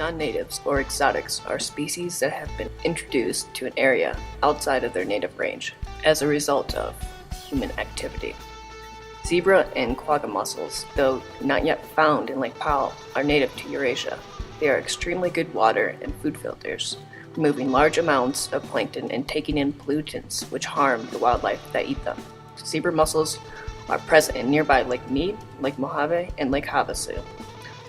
Non-natives or exotics are species that have been introduced to an area outside of their native range as a result of human activity. Zebra and quagga mussels, though not yet found in Lake Powell, are native to Eurasia. They are extremely good water and food filters, removing large amounts of plankton and taking in pollutants which harm the wildlife that eat them. Zebra mussels are present in nearby Lake Mead, Lake Mojave, and Lake Havasu.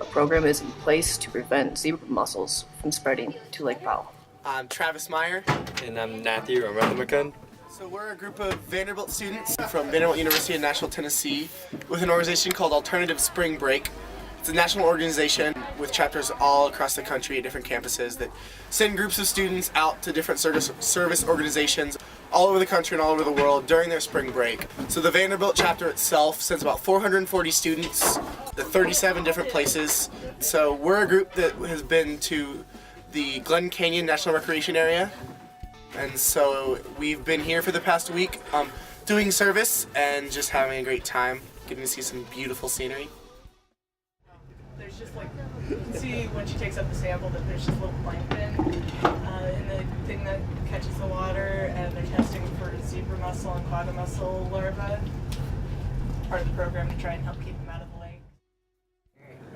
A program is in place to prevent zebra mussels from spreading to Lake Powell. I'm Travis Meyer. And I'm Matthew Ruthermacun. So we're a group of Vanderbilt students from Vanderbilt University in Nashville, Tennessee, with an organization called Alternative Spring Break. It's a national organization with chapters all across the country at different campuses that send groups of students out to different service organizations all over the country and all over the world during their spring break. So the Vanderbilt chapter itself sends about 440 students to 37 different places. So we're a group that has been to the Glen Canyon National Recreation Area. And so we've been here for the past week doing service and just having a great time, getting to see some beautiful scenery. There's just like, you can see when she takes up the sample that there's just little plankton in the thing that catches the water, and they're testing for zebra mussel and quagga mussel larvae. Part of the program to try and help keep them out of the lake.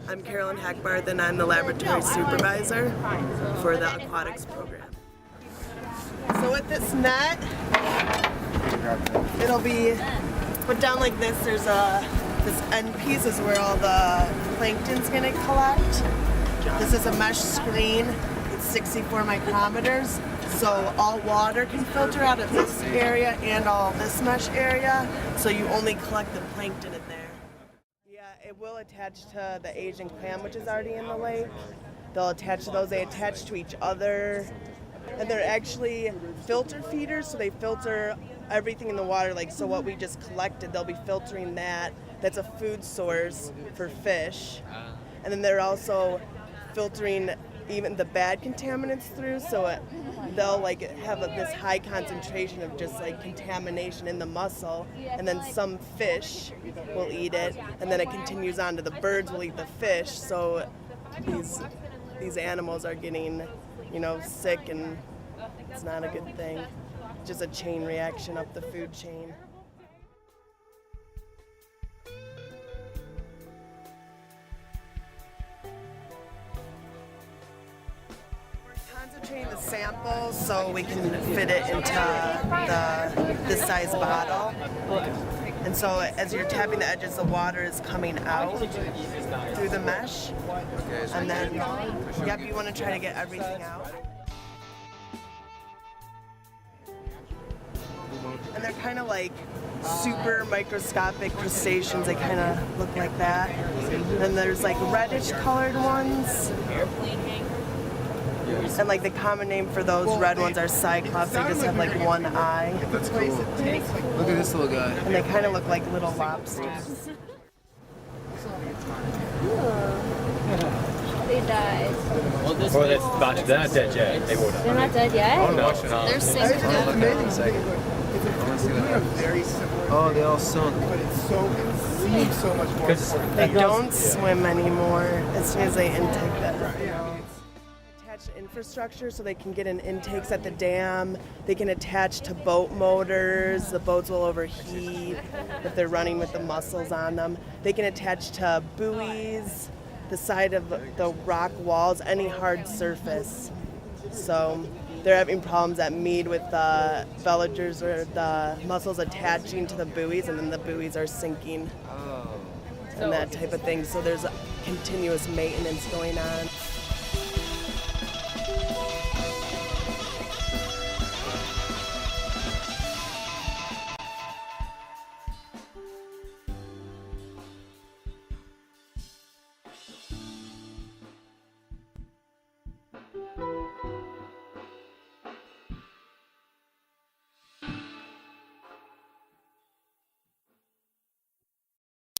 I'm Carolyn Hackbarth, and I'm the laboratory supervisor for the aquatics program. So with this net, it'll be put down like this. There's this end piece is where all the plankton's gonna collect. This is a mesh screen. It's 64 micrometers, so all water can filter out of this area and all this mesh area, so you only collect the plankton in there. Yeah, it will attach to the Asian clam, which is already in the lake. They'll attach to those. They attach to each other. And they're actually filter feeders, so they filter everything in the water. Like, so what we just collected, they'll be filtering that. That's a food source for fish. And then they're also filtering even the bad contaminants through, so they'll like have this high concentration of just like contamination in the mussel, and then some fish will eat it, and then it continues on to the birds will eat the fish. So these animals are getting, sick, and it's not a good thing. Just a chain reaction up the food chain. We're concentrating the samples so we can fit it into this size bottle. And so as you're tapping the edges, the water is coming out through the mesh. And then, you want to try to get everything out. And they're kind of like super microscopic crustaceans. They kind of look like that. And there's like reddish colored ones. And like the common name for those red ones are cyclops. They just have like one eye. That's cool. Look at this little guy. And they kind of look like little lobsters. They died. Well, they're not dead yet. They will die. They're not dead yet? Oh, no. They're sinking. Oh, they all sunk. But it seems so much more. They don't swim anymore as soon as they intake that. Attach infrastructure so they can get in intakes at the dam. They can attach to boat motors. The boats will overheat if they're running with the mussels on them. They can attach to buoys, the side of the rock walls, any hard surface. So they're having problems at Mead with the veligers or the mussels attaching to the buoys, and then the buoys are sinking and that type of thing. So there's continuous maintenance going on.